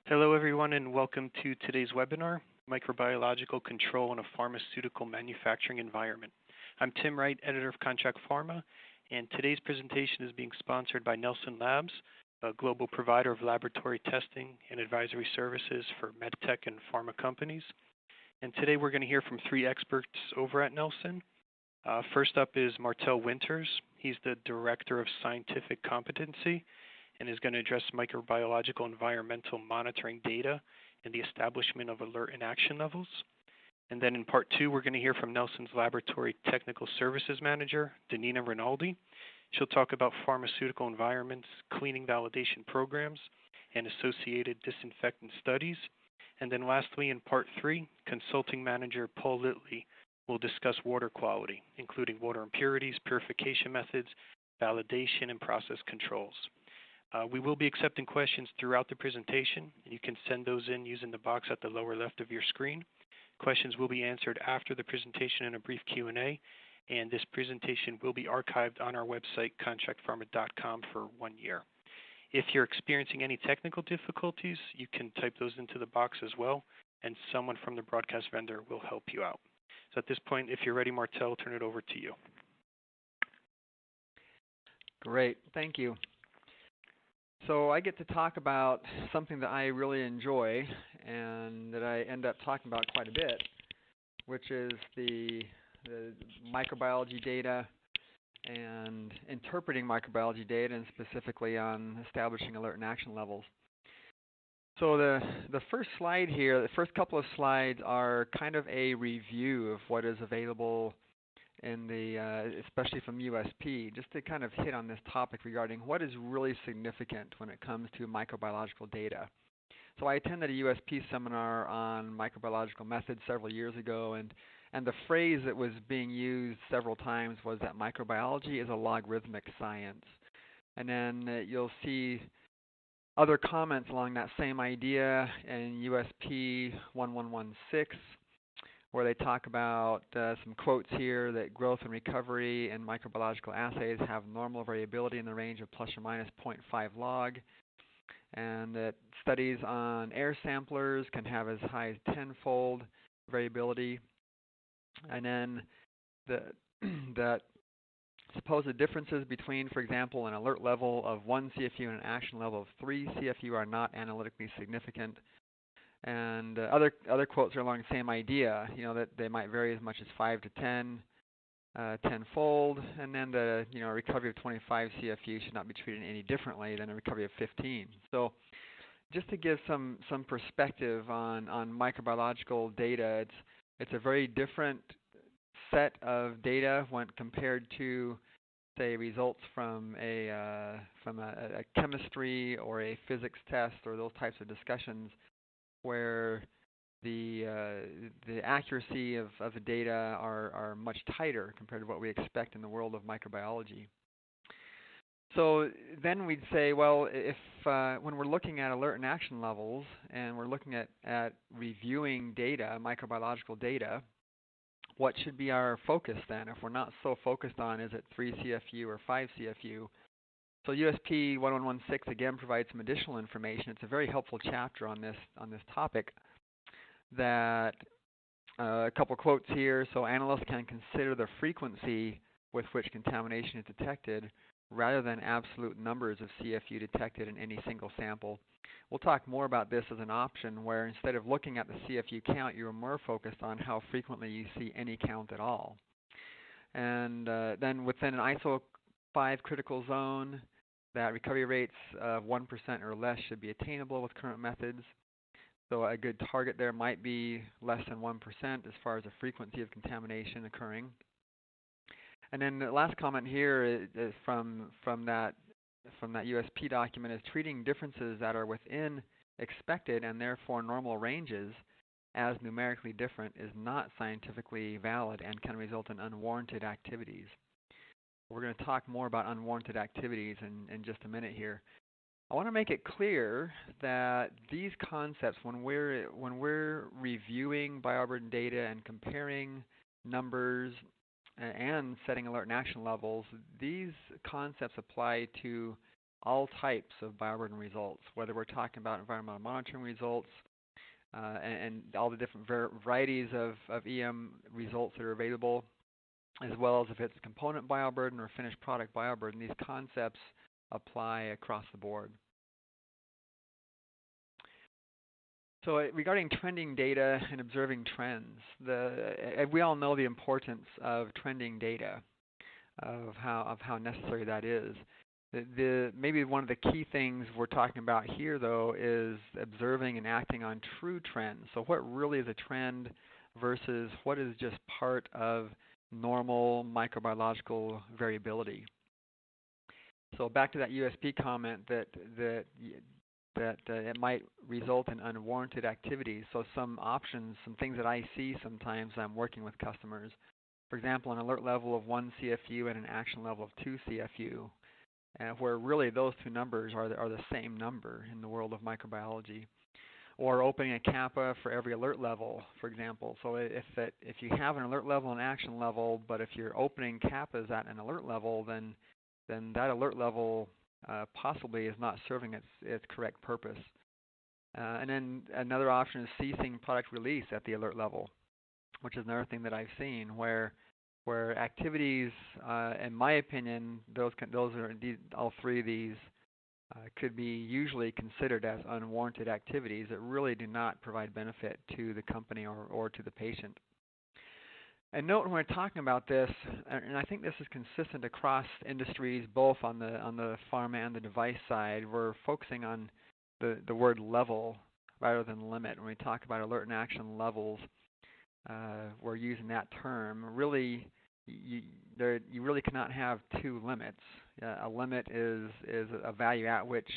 Hello, everyone, and welcome to today's webinar, Microbiological Control in a Pharmaceutical Manufacturing Environment. I'm Tim Wright, editor of Contract Pharma, and today's presentation is being sponsored by Nelson Labs, a global provider of laboratory testing and advisory services for medtech and pharma companies. And today we're going to hear from three experts over at Nelson. First up is Martel Winters. He's the Director of Scientific Competency and is going to address microbiological environmental monitoring data and the establishment of alert and action levels. And then in part two, we're going to hear from Nelson's Laboratory Technical Services Manager, Danina Rinaldi. She'll talk about pharmaceutical environments, cleaning validation programs, and associated disinfectant studies. And then lastly, in part three, Consulting Manager Paul Litley will discuss water quality, including water impurities, purification methods, validation, and process controls. We will be accepting questions throughout the presentation. You can send those in using the box at the lower left of your screen. Questions will be answered after the presentation in a brief Q&A, and this presentation will be archived on our website, contractpharma.com, for 1 year. If you're experiencing any technical difficulties, you can type those into the box as well, and someone from the broadcast vendor will help you out. So at this point, if you're ready, Martel, I'll turn it over to you. Great, thank you. So I get to talk about something that I really enjoy and that I end up talking about quite a bit, which is the microbiology data and interpreting microbiology data, and specifically on establishing alert and action levels. So the first slide here, the first couple of slides are kind of a review of what is available in the, especially from USP, just to kind of hit on this topic regarding what is really significant when it comes to microbiological data. So I attended a USP seminar on microbiological methods several years ago, and the phrase that was being used several times was that microbiology is a logarithmic science. And then you'll see other comments along that same idea in USP 1116, where they talk about some quotes here that growth and recovery in microbiological assays have normal variability in the range of plus or minus 0.5 log, and that studies on air samplers can have as high as 10-fold variability. And then that supposed differences between, for example, an alert level of 1 CFU and an action level of 3 CFU are not analytically significant. And other quotes are along the same idea, that they might vary as much as 5 to 10-fold, and then the recovery of 25 CFU should not be treated any differently than a recovery of 15. So just to give some perspective on microbiological data, it's a very different set of data when compared to, say, results from a chemistry or a physics test or those types of discussions, where the accuracy of the data are much tighter compared to what we expect in the world of microbiology. So then we'd say, well, if when we're looking at alert and action levels and we're looking at reviewing data, microbiological data, what should be our focus then? If we're not so focused on is it 3 CFU or 5 CFU? So USP 1116 again provides some additional information. It's a very helpful chapter on this topic. That a couple quotes here. So analysts can consider the frequency with which contamination is detected rather than absolute numbers of CFU detected in any single sample. We'll talk more about this as an option, where instead of looking at the CFU count, you're more focused on how frequently you see any count at all. And then within an ISO 5 critical zone, that recovery rates of 1% or less should be attainable with current methods. So a good target there might be less than 1% as far as the frequency of contamination occurring. And then the last comment here is from that USP document is treating differences that are within expected and therefore normal ranges as numerically different is not scientifically valid and can result in unwarranted activities. We're going to talk more about unwarranted activities in just a minute here. I want to make it clear that these concepts, when we're reviewing bioburden data and comparing numbers and setting alert and action levels, these concepts apply to all types of bioburden results, whether we're talking about environmental monitoring results and all the different varieties of EM results that are available, as well as if it's component bioburden or finished product bioburden. These concepts apply across the board. So regarding trending data and observing trends, we all know the importance of trending data, of how necessary that is. Maybe one of the key things we're talking about here, though, is observing and acting on true trends. So what really is a trend versus what is just part of normal microbiological variability. So back to that USP comment that it might result in unwarranted activities. So some options, some things that I see sometimes I'm working with customers. For example, an alert level of 1 CFU and an action level of 2 CFU, where really those two numbers are the same number in the world of microbiology. Or opening a kappa for every alert level, for example. So if you have an alert level and action level, but if you're opening kappas at an alert level, then that alert level possibly is not serving its correct purpose. And then another option is ceasing product release at the alert level, which is another thing that I've seen where activities, in my opinion, those are indeed all three of these could be usually considered as unwarranted activities that really do not provide benefit to the company or to the patient. And note when we're talking about this, and I think this is consistent across industries, both on the pharma and the device side, we're focusing on the word level rather than limit. When we talk about alert and action levels, we're using that term. Really, you really cannot have two limits. A limit is a value at which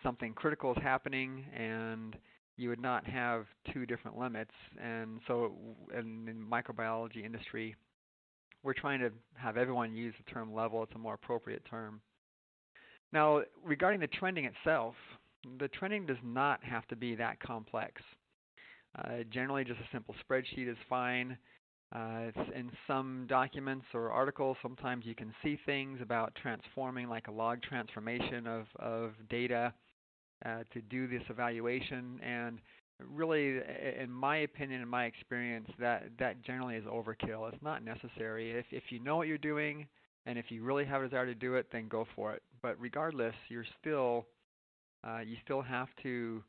something critical is happening, and you would not have two different limits. And so in the microbiology industry, we're trying to have everyone use the term level. It's a more appropriate term. Now, regarding the trending itself, the trending does not have to be that complex. Generally, just a simple spreadsheet is fine. In some documents or articles, sometimes you can see things about transforming, like a log transformation of data to do this evaluation. And really, in my opinion, in my experience, that generally is overkill. It's not necessary. If you know what you're doing and if you really have a desire to do it, then go for it. But regardless, you still have to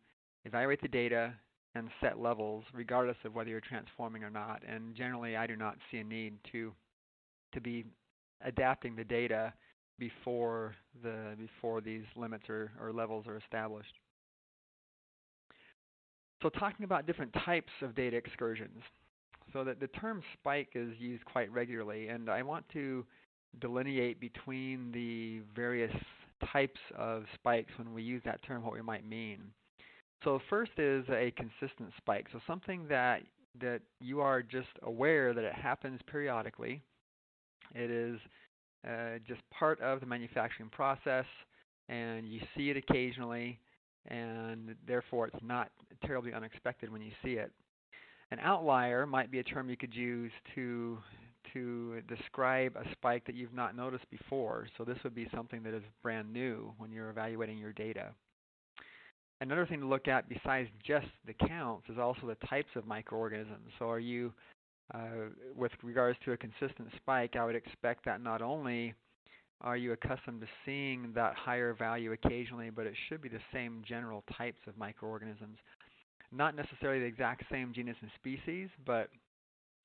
evaluate the data and set levels, regardless of whether you're transforming or not. And generally, I do not see a need to be adapting the data before these limits or levels are established. So talking about different types of data excursions. So that the term spike is used quite regularly, and I want to delineate between the various types of spikes when we use that term, what we might mean. So first is a consistent spike. So something that you are just aware that it happens periodically. It is just part of the manufacturing process, and you see it occasionally, and therefore it's not terribly unexpected when you see it. An outlier might be a term you could use to describe a spike that you've not noticed before. So this would be something that is brand new when you're evaluating your data. Another thing to look at besides just the counts is also the types of microorganisms. So are you, with regards to a consistent spike, I would expect that not only are you accustomed to seeing that higher value occasionally, but it should be the same general types of microorganisms. Not necessarily the exact same genus and species, but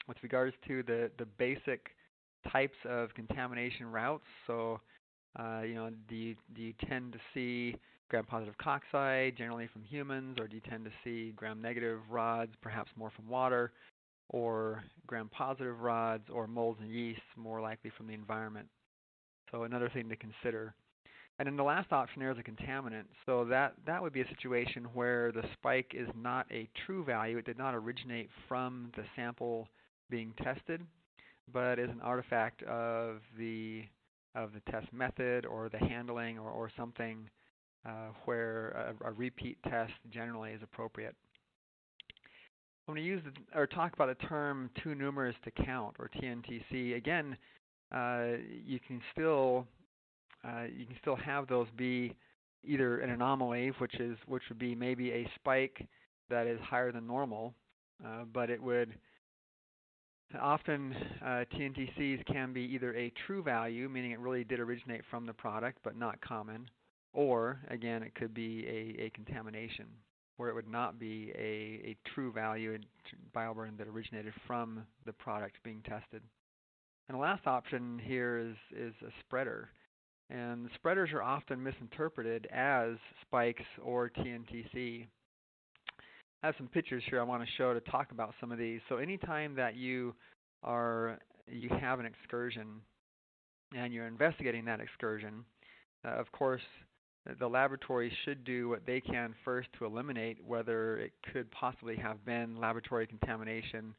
with regards to the basic types of contamination routes. So, do you tend to see gram-positive cocci, generally from humans, or do you tend to see gram-negative rods, perhaps more from water, or gram-positive rods or molds and yeasts, more likely from the environment? So another thing to consider. And then the last option there is a contaminant. So that would be a situation where the spike is not a true value. It did not originate from the sample being tested, but is an artifact of the test method or the handling or something where a repeat test generally is appropriate. When we use or talk about the term too numerous to count, or TNTC, again, you can still you can still have those be either an anomaly, which would be maybe a spike that is higher than normal, but it would often TNTCs can be either a true value, meaning it really did originate from the product but not common, or again it could be a contamination where it would not be a true value in bioburden that originated from the product being tested. And the last option here is a spreader. And spreaders are often misinterpreted as spikes or TNTC. I have some pictures here I want to show to talk about some of these. So anytime that you have an excursion and you're investigating that excursion, of course, the laboratory should do what they can first to eliminate whether it could possibly have been laboratory contamination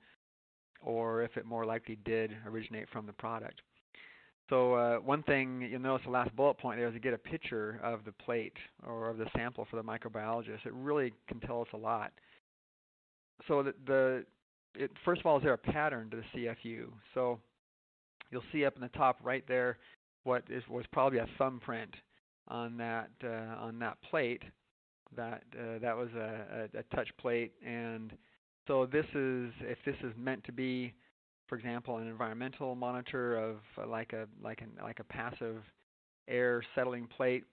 or if it more likely did originate from the product. So one thing you'll notice the last bullet point there is to get a picture of the plate or of the sample for the microbiologist. It really can tell us a lot. So first of all, is there a pattern to the CFU? So you'll see up in the top right there what was probably a thumbprint on that plate. That was a touch plate, and so if this is meant to be, for example, an environmental monitor of like a passive air settling plate,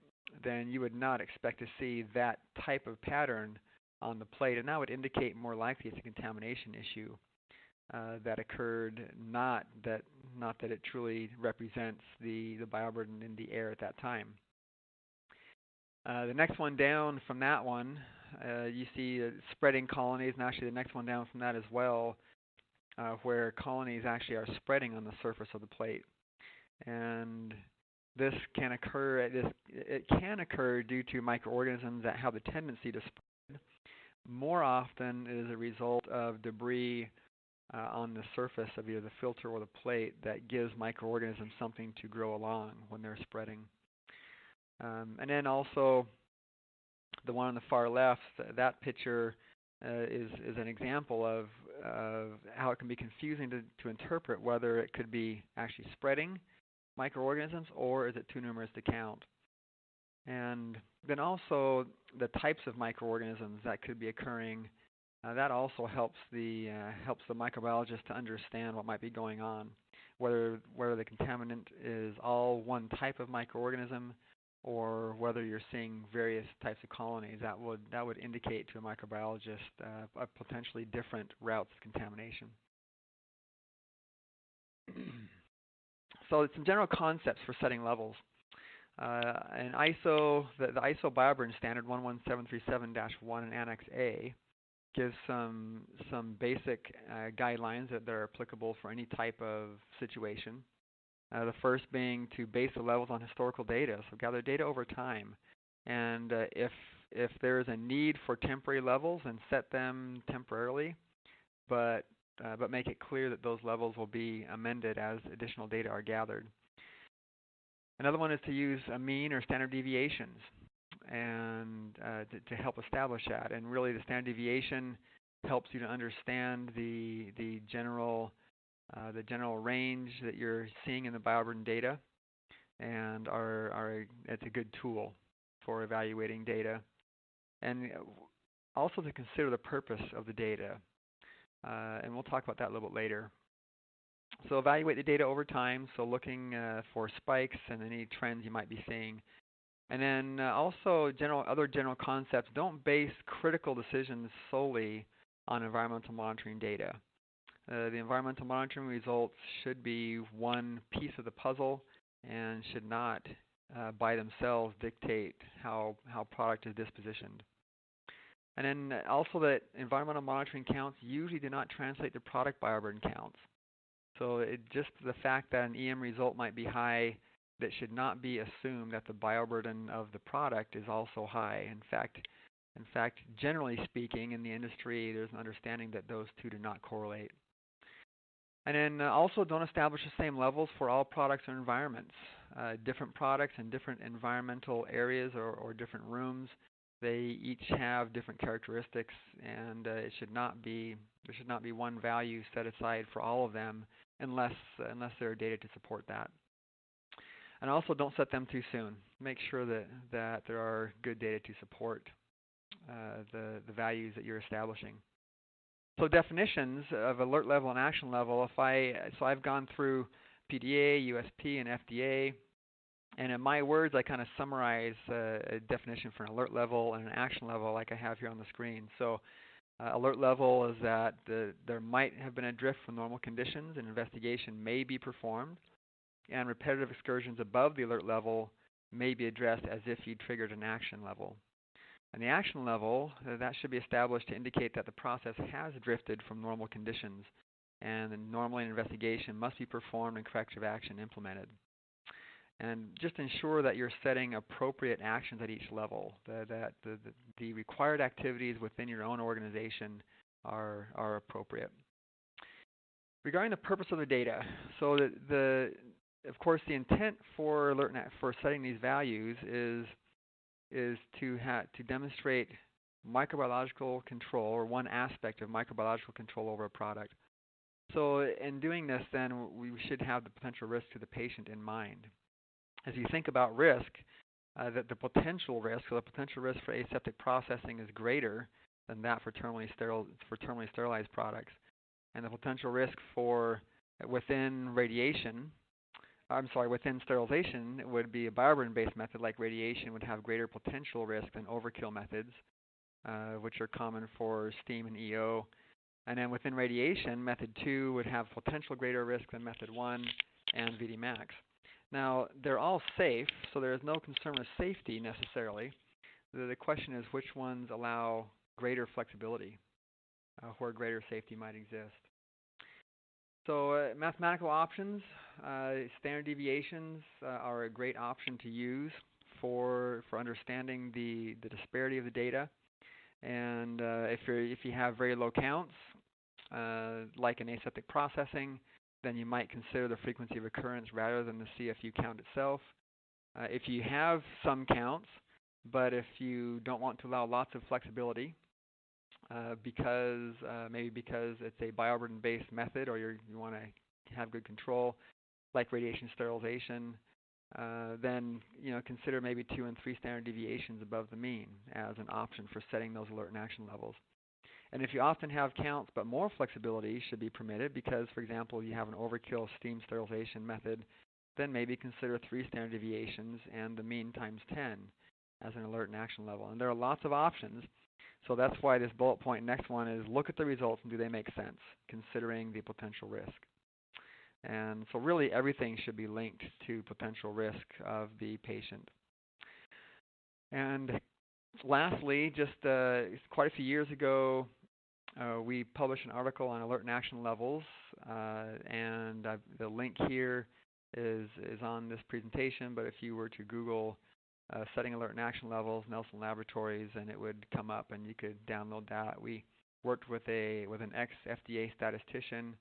then you would not expect to see that type of pattern on the plate, and that would indicate more likely it's a contamination issue that occurred, not that it truly represents the bioburden in the air at that time. The next one down from that one, you see spreading colonies, and actually the next one down from that as well, where colonies actually are spreading on the surface of the plate. And this can occur. It can occur due to microorganisms that have the tendency to spread. More often, it is a result of debris on the surface of either the filter or the plate that gives microorganisms something to grow along when they're spreading. And then also, the one on the far left, that picture is an example of how it can be confusing to interpret whether it could be actually spreading microorganisms or is it too numerous to count. And then also the types of microorganisms that could be occurring, that also helps the microbiologist to understand what might be going on, whether the contaminant is all one type of microorganism or whether you're seeing various types of colonies. That would indicate to a microbiologist a potentially different routes of contamination. So some general concepts for setting levels. And ISO, the ISO bioburden standard 11737-1 in Annex A gives some basic guidelines that are applicable for any type of situation. The first being to base the levels on historical data, so gather data over time. And if there is a need for temporary levels, then set them temporarily, but make it clear that those levels will be amended as additional data are gathered. Another one is to use a mean or standard deviations and to help establish that. And really the standard deviation helps you to understand the general range that you're seeing in the bioburden data, and it's a good tool for evaluating data. And also to consider the purpose of the data, and we'll talk about that a little bit later. So evaluate the data over time, so looking for spikes and any trends you might be seeing. And then also other general concepts. Don't base critical decisions solely on environmental monitoring data. The environmental monitoring results should be one piece of the puzzle and should not by themselves dictate how product is dispositioned. And then also that environmental monitoring counts usually do not translate to product bioburden counts. So just the fact that an EM result might be high, that should not be assumed that the bioburden of the product is also high. In fact, generally speaking, in the industry, there's an understanding that those two do not correlate. And then also don't establish the same levels for all products or environments. Different products in different environmental areas or different rooms, they each have different characteristics, and there should not be one value set aside for all of them unless there are data to support that. And also don't set them too soon. Make sure that there are good data to support the values that you're establishing. So definitions of alert level and action level, so I've gone through PDA, USP, and FDA, and in my words, I kind of summarize a definition for an alert level and an action level like I have here on the screen. So alert level is that there might have been a drift from normal conditions, and investigation may be performed, and repetitive excursions above the alert level may be addressed as if you triggered an action level. And the action level, that should be established to indicate that the process has drifted from normal conditions, and normally an investigation must be performed and corrective action implemented. And just ensure that you're setting appropriate actions at each level, that the required activities within your own organization are appropriate. Regarding the purpose of the data, so of course the intent for setting these values is to demonstrate microbiological control, or one aspect of microbiological control over a product. So in doing this, then we should have the potential risk to the patient in mind. As you think about risk, that the potential risk for aseptic processing is greater than that for terminally sterilized products, and the potential risk within sterilization would be a bioburden-based method like radiation would have greater potential risk than overkill methods, which are common for steam and EO. And then within radiation, method 2 would have potential greater risk than method 1 and VD max. Now, they're all safe, so there is no concern with safety necessarily. The question is which ones allow greater flexibility, where greater safety might exist. So mathematical options, standard deviations are a great option to use for understanding the disparity of the data. And if you have very low counts, like in aseptic processing, then you might consider the frequency of occurrence rather than the CFU count itself. If you have some counts, but if you don't want to allow lots of flexibility, maybe because it's a bioburden-based method, or you want to have good control, like radiation sterilization, then consider maybe 2 and 3 standard deviations above the mean as an option for setting those alert and action levels. And if you often have counts, but more flexibility should be permitted because, for example, you have an overkill steam sterilization method, then maybe consider 3 standard deviations and the mean times 10 as an alert and action level. And there are lots of options, so that's why this bullet point next one is look at the results and do they make sense, considering the potential risk. And so really everything should be linked to potential risk of the patient. And lastly, just quite a few years ago, we published an article on alert and action levels, and the link here is on this presentation, but if you were to Google setting alert and action levels, Nelson Laboratories, and it would come up and you could download that. We worked with an ex-FDA statistician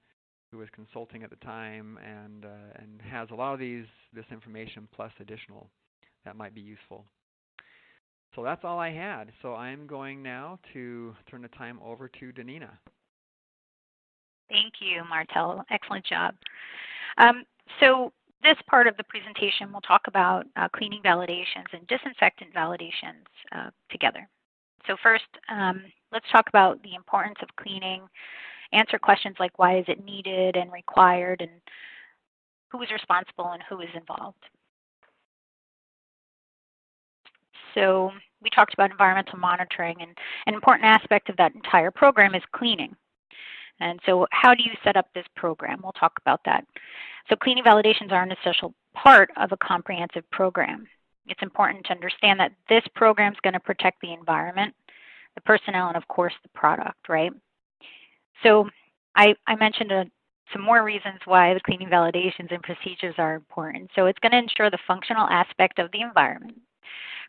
who was consulting at the time and has a lot of this information plus additional that might be useful. So that's all I had. So I'm going now to turn the time over to Danina. Thank you, Martel. Excellent job. So this part of the presentation we'll talk about cleaning validations and disinfectant validations together. So first, let's talk about the importance of cleaning, answer questions like why is it needed and required, and who is responsible and who is involved. So we talked about environmental monitoring, and an important aspect of that entire program is cleaning. And so how do you set up this program? We'll talk about that. So cleaning validations are an essential part of a comprehensive program. It's important to understand that this program is going to protect the environment, the personnel, and of course the product, right? So I mentioned some more reasons why the cleaning validations and procedures are important. So it's going to ensure the functional aspect of the environment,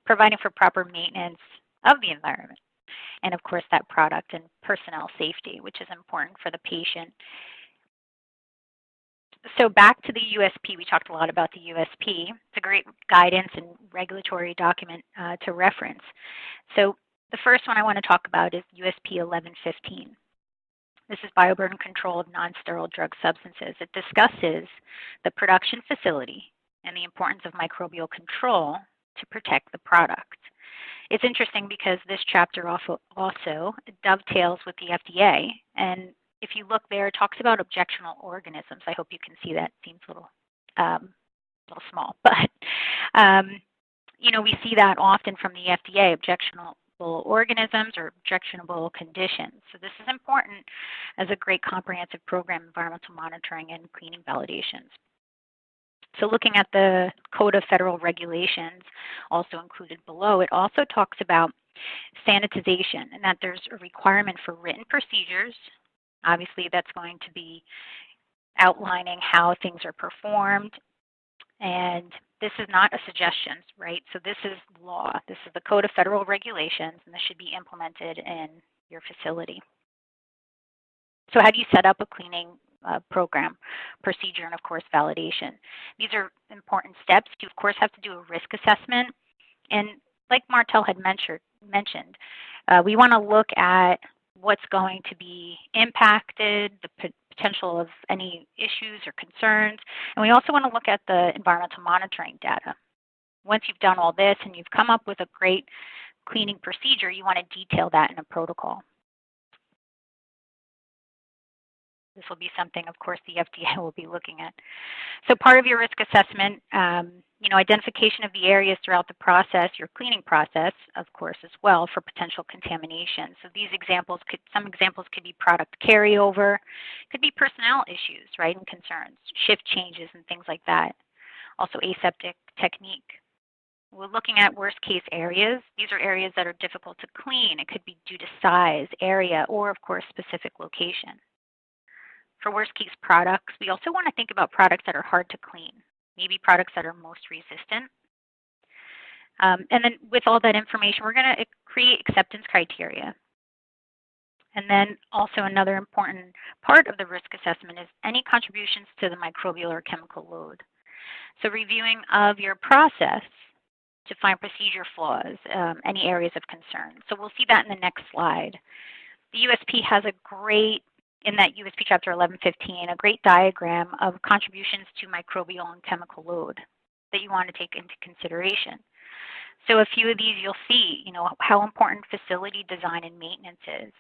providing for proper maintenance of the environment, and of course that product and personnel safety, which is important for the patient. So back to the USP, we talked a lot about the USP. It's a great guidance and regulatory document to reference. So the first one I want to talk about is USP 1115. This is bioburden control of non-sterile drug substances. It discusses the production facility and the importance of microbial control to protect the product. It's interesting because this chapter also dovetails with the FDA, and if you look there, it talks about objectionable organisms. I hope you can see that. It seems a little small, but we see that often from the FDA, objectionable organisms or objectionable conditions. So this is important as a great comprehensive program, environmental monitoring and cleaning validations. So looking at the Code of Federal Regulations, also included below, it also talks about sanitization and that there's a requirement for written procedures. Obviously, that's going to be outlining how things are performed. And this is not a suggestion, right? So this is law. This is the Code of Federal Regulations, and this should be implemented in your facility. So how do you set up a cleaning program, procedure, and of course validation? These are important steps. You of course have to do a risk assessment, and like Martel had mentioned, we want to look at what's going to be impacted, the potential of any issues or concerns, and we also want to look at the environmental monitoring data. Once you've done all this and you've come up with a great cleaning procedure, you want to detail that in a protocol. This will be something, of course, the FDA will be looking at. So part of your risk assessment, identification of the areas throughout the process, your cleaning process, of course, as well, for potential contamination. So some examples could be product carryover, could be personnel issues, right, and concerns, shift changes and things like that. Also aseptic technique. We're looking at worst case areas. These are areas that are difficult to clean. It could be due to size, area, or of course, specific location. For worst case products, we also want to think about products that are hard to clean, maybe products that are most resistant. And then with all that information, we're going to create acceptance criteria. And then also another important part of the risk assessment is any contributions to the microbial or chemical load. So reviewing of your process to find procedure flaws, any areas of concern. So we'll see that in the next slide. The USP has a great, in that USP Chapter 1115, a great diagram of contributions to microbial and chemical load that you want to take into consideration. So a few of these you'll see, how important facility design and maintenance is.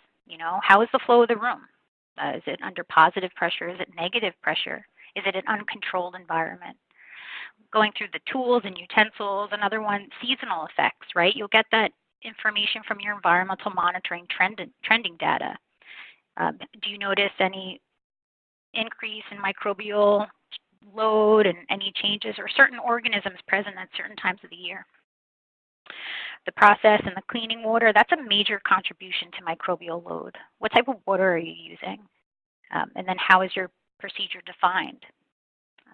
How is the flow of the room? Is it under positive pressure? Is it negative pressure? Is it an uncontrolled environment? Going through the tools and utensils, another one, seasonal effects, right? You'll get that information from your environmental monitoring trending data. Do you notice any increase in microbial load and any changes or certain organisms present at certain times of the year? The process and the cleaning water, that's a major contribution to microbial load. What type of water are you using? And then how is your procedure defined?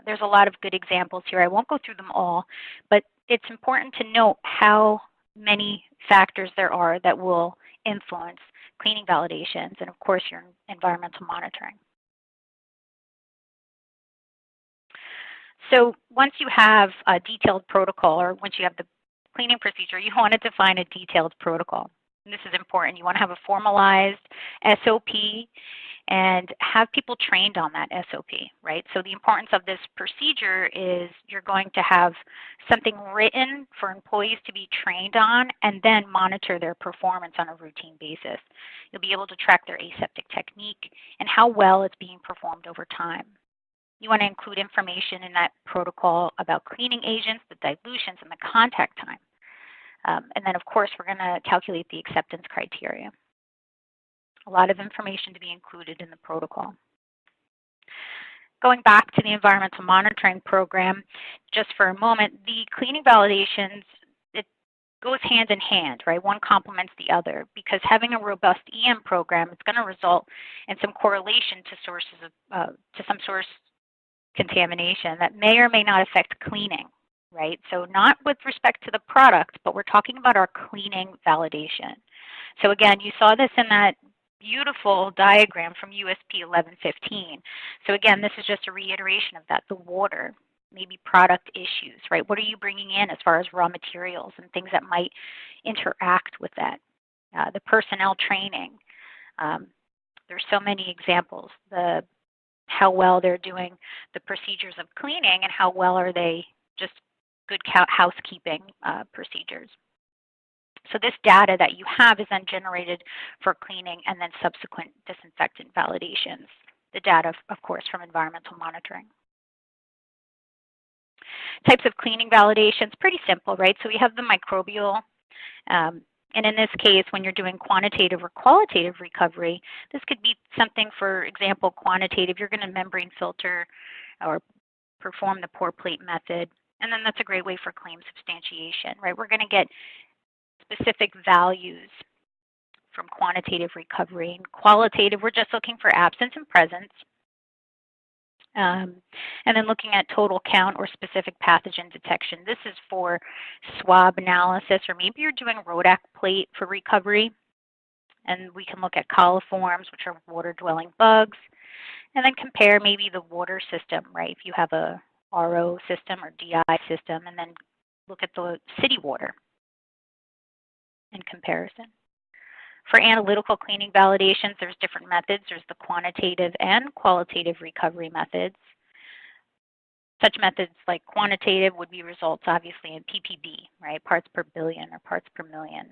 There's a lot of good examples here. I won't go through them all, but it's important to note how many factors there are that will influence cleaning validations and, of course, your environmental monitoring. So once you have a detailed protocol, or once you have the cleaning procedure, you want to define a detailed protocol. And this is important. You want to have a formalized SOP and have people trained on that SOP, right? So the importance of this procedure is you're going to have something written for employees to be trained on and then monitor their performance on a routine basis. You'll be able to track their aseptic technique and how well it's being performed over time. You want to include information in that protocol about cleaning agents, the dilutions, and the contact time. And then, of course, we're going to calculate the acceptance criteria. A lot of information to be included in the protocol. Going back to the environmental monitoring program, just for a moment, the cleaning validations, it goes hand in hand, right? One complements the other, because having a robust EM program is going to result in some correlation to sources of, to some source contamination that may or may not affect cleaning, right? So not with respect to the product, but we're talking about our cleaning validation. So again, you saw this in that beautiful diagram from USP 1115. So again, this is just a reiteration of that, the water, maybe product issues, right? What are you bringing in as far as raw materials and things that might interact with that? The personnel training. There's so many examples. How well they're doing the procedures of cleaning and how well are they just good housekeeping procedures. So this data that you have is then generated for cleaning and then subsequent disinfectant validations. The data, of course, from environmental monitoring. Types of cleaning validations, pretty simple, right? So we have the microbial, and in this case, when you're doing quantitative or qualitative recovery, this could be something, for example, quantitative, you're going to membrane filter or perform the pour plate method, and then that's a great way for claim substantiation, right? We're going to get specific values from quantitative recovery. And qualitative, we're just looking for absence and presence. And then looking at total count or specific pathogen detection. This is for swab analysis, or maybe you're doing Rodak plate for recovery. And we can look at coliforms, which are water-dwelling bugs, and then compare maybe the water system, right? If you have a RO system or DI system, and then look at the city water in comparison. For analytical cleaning validations, there's different methods. There's the quantitative and qualitative recovery methods. Such methods like quantitative would be results obviously in ppb, right? Parts per billion or parts per million.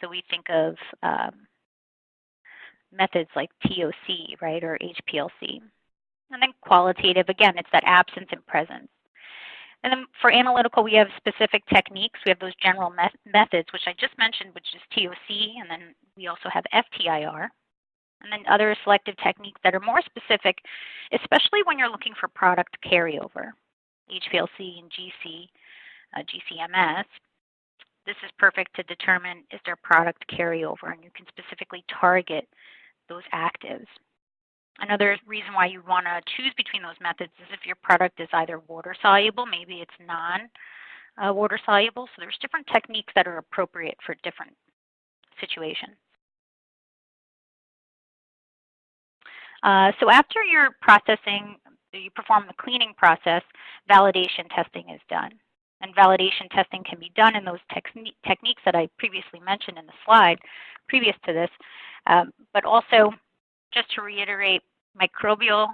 So we think of methods like TOC, right, or HPLC. And then qualitative, again, it's that absence and presence. And then for analytical, we have specific techniques. We have those general methods, which I just mentioned, which is TOC, and then we also have FTIR. And then other selective techniques that are more specific, especially when you're looking for product carryover, HPLC and GCMS. This is perfect to determine is there product carryover, and you can specifically target those actives. Another reason why you want to choose between those methods is if your product is either water soluble, maybe it's non-water soluble. So there's different techniques that are appropriate for different situations. So after your processing, you perform the cleaning process, validation testing is done. And validation testing can be done in those techniques that I previously mentioned in the slide previous to this, but also just to reiterate, microbial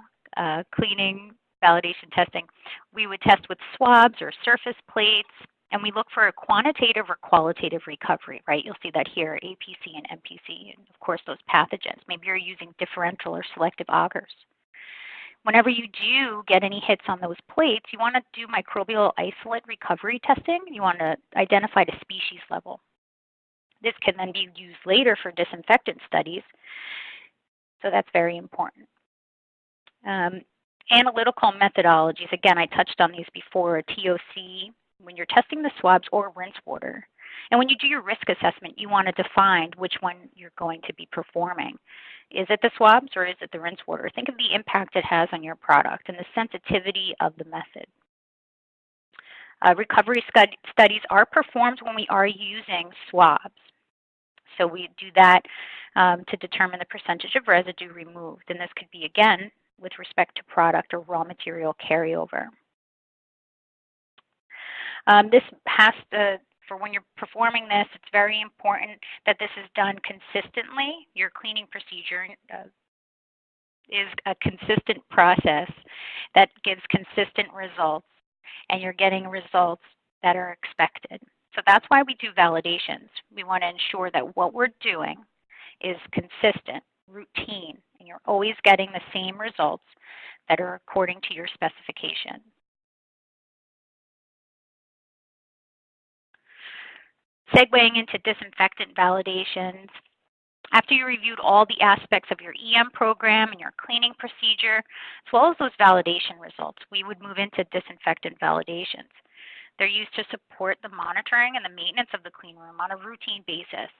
cleaning validation testing, we would test with swabs or surface plates, and we look for a quantitative or qualitative recovery, right? You'll see that here, APC and MPC, and of course those pathogens. Maybe you're using differential or selective augers. Whenever you do get any hits on those plates, you want to do microbial isolate recovery testing. You want to identify the species level. This can then be used later for disinfectant studies. So that's very important. Analytical methodologies, again, I touched on these before, TOC, when you're testing the swabs, or rinse water. And when you do your risk assessment, you want to define which one you're going to be performing. Is it the swabs or is it the rinse water? Think of the impact it has on your product and the sensitivity of the method. Recovery studies are performed when we are using swabs. So we do that to determine the percentage of residue removed. And this could be, again, with respect to product or raw material carryover. This has to, for when you're performing this, it's very important that this is done consistently. Your cleaning procedure is a consistent process that gives consistent results, and you're getting results that are expected. So that's why we do validations. We want to ensure that what we're doing is consistent, routine, and you're always getting the same results that are according to your specification. Segueing into disinfectant validations. After you reviewed all the aspects of your EM program and your cleaning procedure, as well as those validation results, we would move into disinfectant validations. They're used to support the monitoring and the maintenance of the clean room on a routine basis.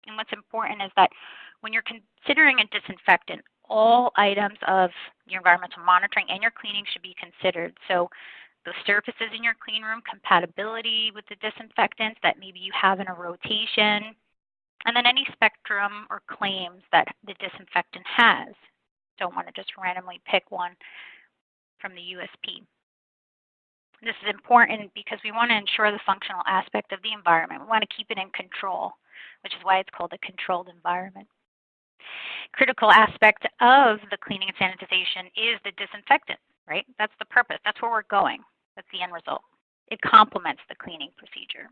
And what's important is that when you're considering a disinfectant, all items of your environmental monitoring and your cleaning should be considered. So the surfaces in your clean room, compatibility with the disinfectants that maybe you have in a rotation, and then any spectrum or claims that the disinfectant has. Don't want to just randomly pick one from the USP. This is important because we want to ensure the functional aspect of the environment. We want to keep it in control, which is why it's called a controlled environment. Critical aspect of the cleaning and sanitization is the disinfectant, right? That's the purpose. That's where we're going. That's the end result. It complements the cleaning procedure.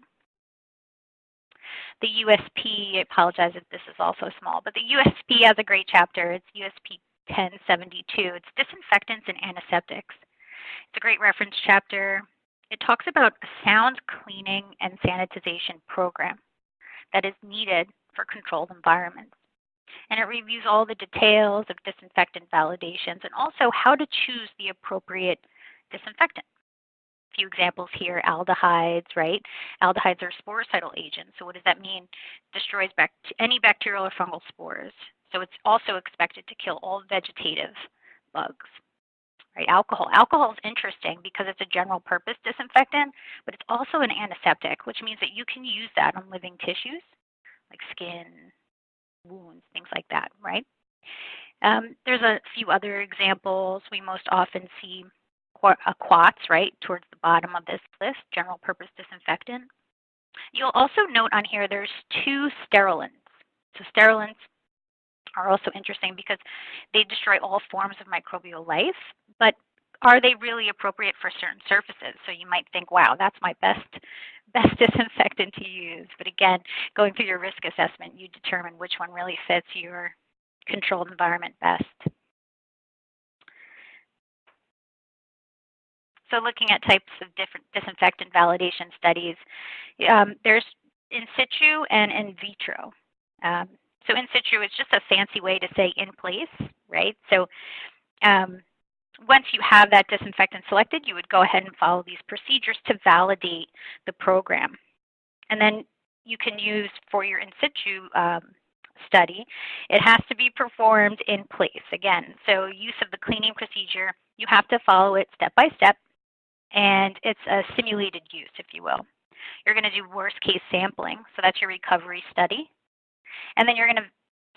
The USP, I apologize if this is also small, but the USP has a great chapter. It's USP 1072. It's disinfectants and antiseptics. It's a great reference chapter. It talks about a sound cleaning and sanitization program that is needed for controlled environments. And it reviews all the details of disinfectant validations and also how to choose the appropriate disinfectant. A few examples here, aldehydes, right? Aldehydes are sporicidal agents. So what does that mean? Destroys any bacterial or fungal spores. So it's also expected to kill all vegetative bugs. Right? Alcohol. Alcohol is interesting because it's a general purpose disinfectant, but it's also an antiseptic, which means that you can use that on living tissues like skin, wounds, things like that, right? There's a few other examples. We most often see quartz, right, towards the bottom of this list, general purpose disinfectant. You'll also note on here there's 2 sterilants. So sterilants are also interesting because they destroy all forms of microbial life, but are they really appropriate for certain surfaces? So you might think, wow, that's my best disinfectant to use. But again, going through your risk assessment, you determine which one really fits your controlled environment best. So looking at types of different disinfectant validation studies, there's in situ and in vitro. So in situ is just a fancy way to say in place, right? So once you have that disinfectant selected, you would go ahead and follow these procedures to validate the program. And then you can use for your in situ study, it has to be performed in place. Again, so use of the cleaning procedure, you have to follow it step by step, and it's a simulated use, if you will. You're going to do worst case sampling, so that's your recovery study. And then you're going to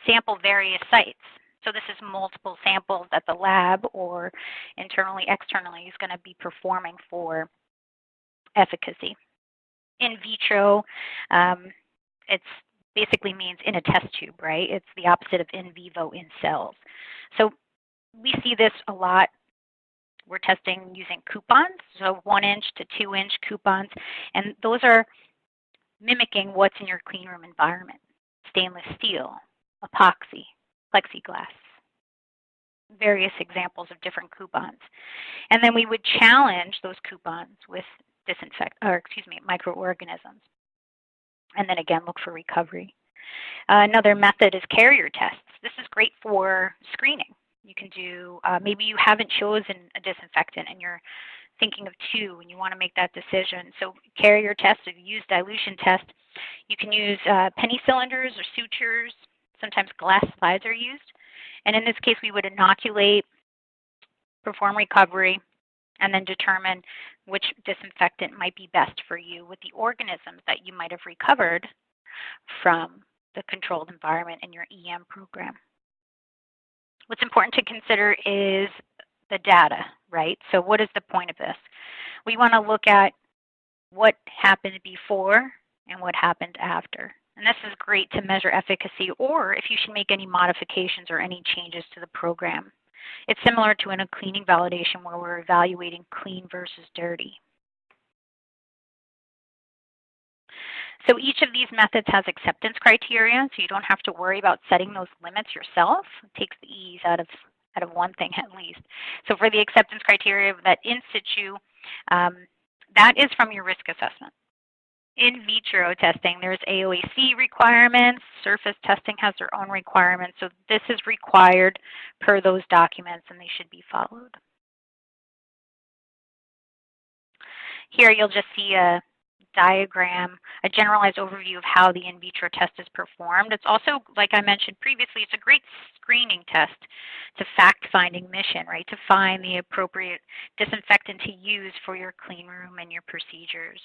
sample various sites. So this is multiple samples that the lab or internally, externally is going to be performing for efficacy. In vitro, it basically means in a test tube, right? It's the opposite of in vivo, in cells. So we see this a lot. We're testing using coupons, so 1-inch to 2-inch coupons, and those are mimicking what's in your clean room environment. Stainless steel, epoxy, plexiglass, various examples of different coupons. And then we would challenge those coupons with microorganisms. And then again, look for recovery. Another method is carrier tests. This is great for screening. You can do, maybe you haven't chosen a disinfectant and you're thinking of 2 and you want to make that decision. So carrier tests, if you use dilution test, you can use penny cylinders or sutures. Sometimes glass slides are used. And in this case, we would inoculate, perform recovery, and then determine which disinfectant might be best for you with the organisms that you might have recovered from the controlled environment in your EM program. What's important to consider is the data, right? So what is the point of this? We want to look at what happened before and what happened after. And this is great to measure efficacy or if you should make any modifications or any changes to the program. It's similar to in a cleaning validation where we're evaluating clean versus dirty. So each of these methods has acceptance criteria, so you don't have to worry about setting those limits yourself. It takes the ease out of one thing at least. So for the acceptance criteria, that in situ, that is from your risk assessment. In vitro testing, there's AOAC requirements. Surface testing has their own requirements. So this is required per those documents, and they should be followed. Here you'll just see a diagram, a generalized overview of how the in vitro test is performed. It's also, like I mentioned previously, it's a great screening test. It's a fact-finding mission, right, to find the appropriate disinfectant to use for your clean room and your procedures,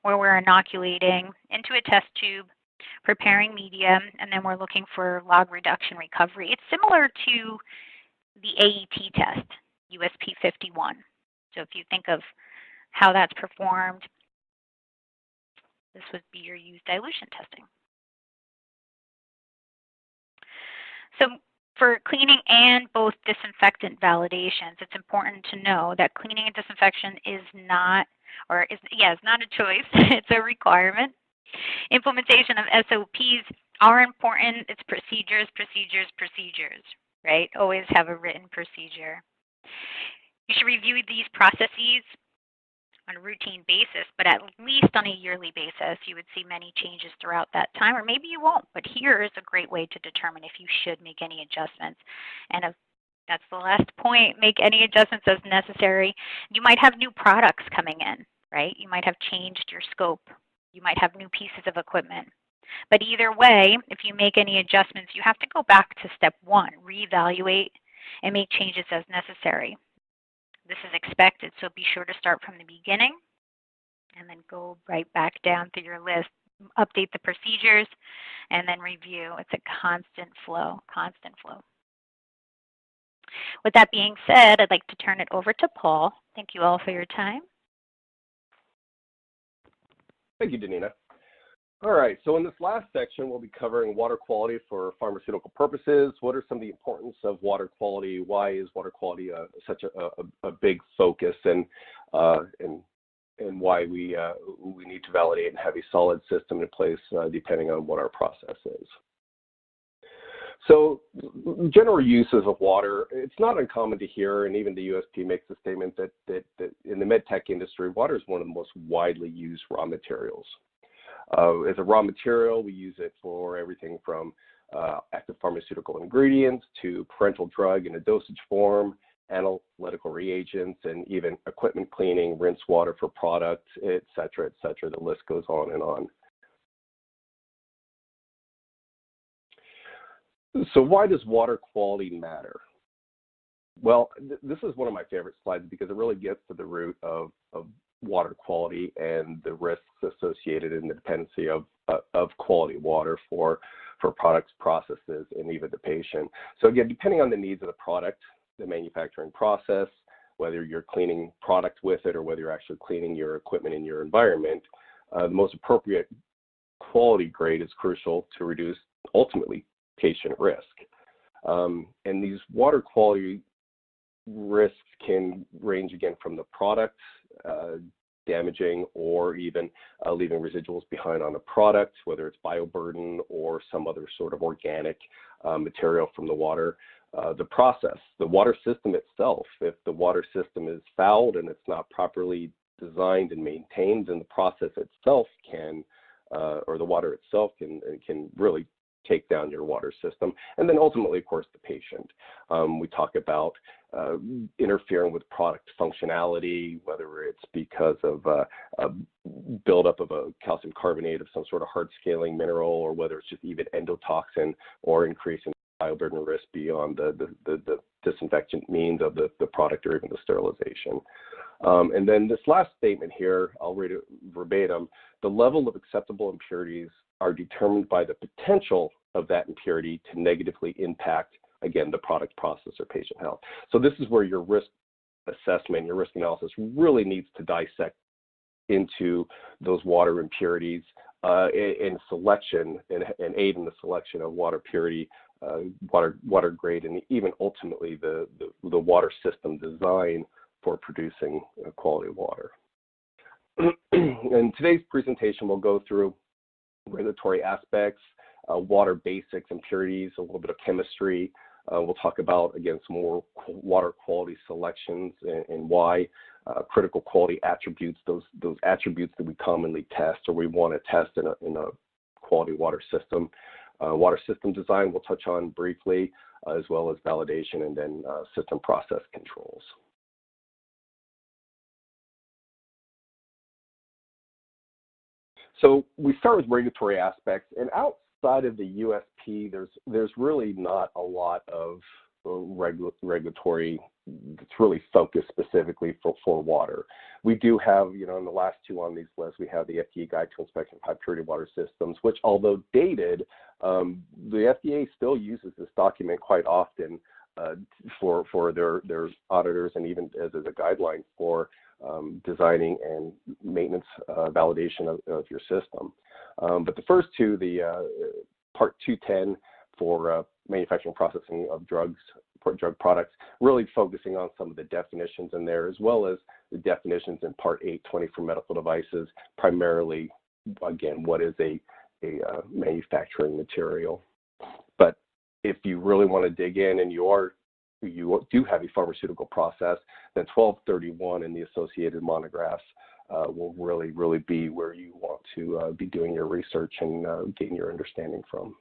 where we're inoculating into a test tube, preparing media, and then we're looking for log reduction recovery. It's similar to the AET test, USP 51. So if you think of how that's performed, this would be your used dilution testing. So for cleaning and both disinfectant validations, it's important to know that cleaning and disinfection is not a choice. It's a requirement. Implementation of SOPs are important. It's procedures, right? Always have a written procedure. You should review these processes on a routine basis, but at least on a yearly basis. You would see many changes throughout that time, or maybe you won't, but here is a great way to determine if you should make any adjustments. And if that's the last point, make any adjustments as necessary. You might have new products coming in, right? You might have changed your scope. You might have new pieces of equipment. But either way, if you make any adjustments, you have to go back to step one, reevaluate and make changes as necessary. This is expected, so be sure to start from the beginning and then go right back down through your list, update the procedures, and then review. It's a constant flow. With that being said, I'd like to turn it over to Paul. Thank you all for your time. Thank you, Danina. All right, so in this last section, we'll be covering water quality for pharmaceutical purposes. What are some of the importance of water quality? Why is water quality such a big focus, and why we need to validate and have a solid system in place depending on what our process is. So general uses of water, it's not uncommon to hear, and even the USP makes the statement that in the medtech industry, water is one of the most widely used raw materials. As a raw material, we use it for everything from active pharmaceutical ingredients to parenteral drug in a dosage form, analytical reagents, and even equipment cleaning, rinse water for products, et cetera, et cetera. The list goes on and on. So why does water quality matter? Well, this is one of my favorite slides because it really gets to the root of water quality and the risks associated in the dependency of quality water for products, processes, and even the patient. So again, depending on the needs of the product, the manufacturing process, whether you're cleaning product with it or whether you're actually cleaning your equipment in your environment, the most appropriate quality grade is crucial to reduce, ultimately, patient risk. And these water quality risks can range again from the product damaging or even leaving residuals behind on the product, whether it's bioburden or some other sort of organic material from the water. The process, the water system itself, if the water system is fouled and it's not properly designed and maintained, then the process itself can, or the water itself can really take down your water system. And then ultimately, of course, the patient. We talk about interfering with product functionality, whether it's because of a buildup of a calcium carbonate of some sort of hard scaling mineral, or whether it's just even endotoxin or increasing bioburden risk beyond the disinfectant means of the product or even the sterilization. And then this last statement here, I'll read it verbatim. The level of acceptable impurities are determined by the potential of that impurity to negatively impact, again, the product, process, or patient health. So this is where your risk assessment, your risk analysis really needs to dissect into those water impurities in selection and aid in the selection of water purity, water grade, and even ultimately the water system design for producing quality water. In today's presentation, we'll go through regulatory aspects, water basics, impurities, a little bit of chemistry. We'll talk about, again, some more water quality selections and why, critical quality attributes, those attributes that we commonly test or we want to test in a quality water system. Water system design we'll touch on briefly, as well as validation, and then system process controls. So we start with regulatory aspects, and outside of the USP, there's really not a lot of regulatory that's really focused specifically for water. We do have, in the last two on these lists, we have the FDA Guide to Inspection of High Purity Water Systems, which, although dated, the FDA still uses this document quite often for their auditors, and even as a guideline for designing and maintenance validation of your system. But the first two, the Part 210 for manufacturing processing of drugs, for drug products, really focusing on some of the definitions in there, as well as the definitions in Part 820 for medical devices, primarily, again, what is a manufacturing material. But if you really want to dig in and you do have a pharmaceutical process, then 1231 and the associated monographs will really be where you want to be doing your research and gain your understanding from.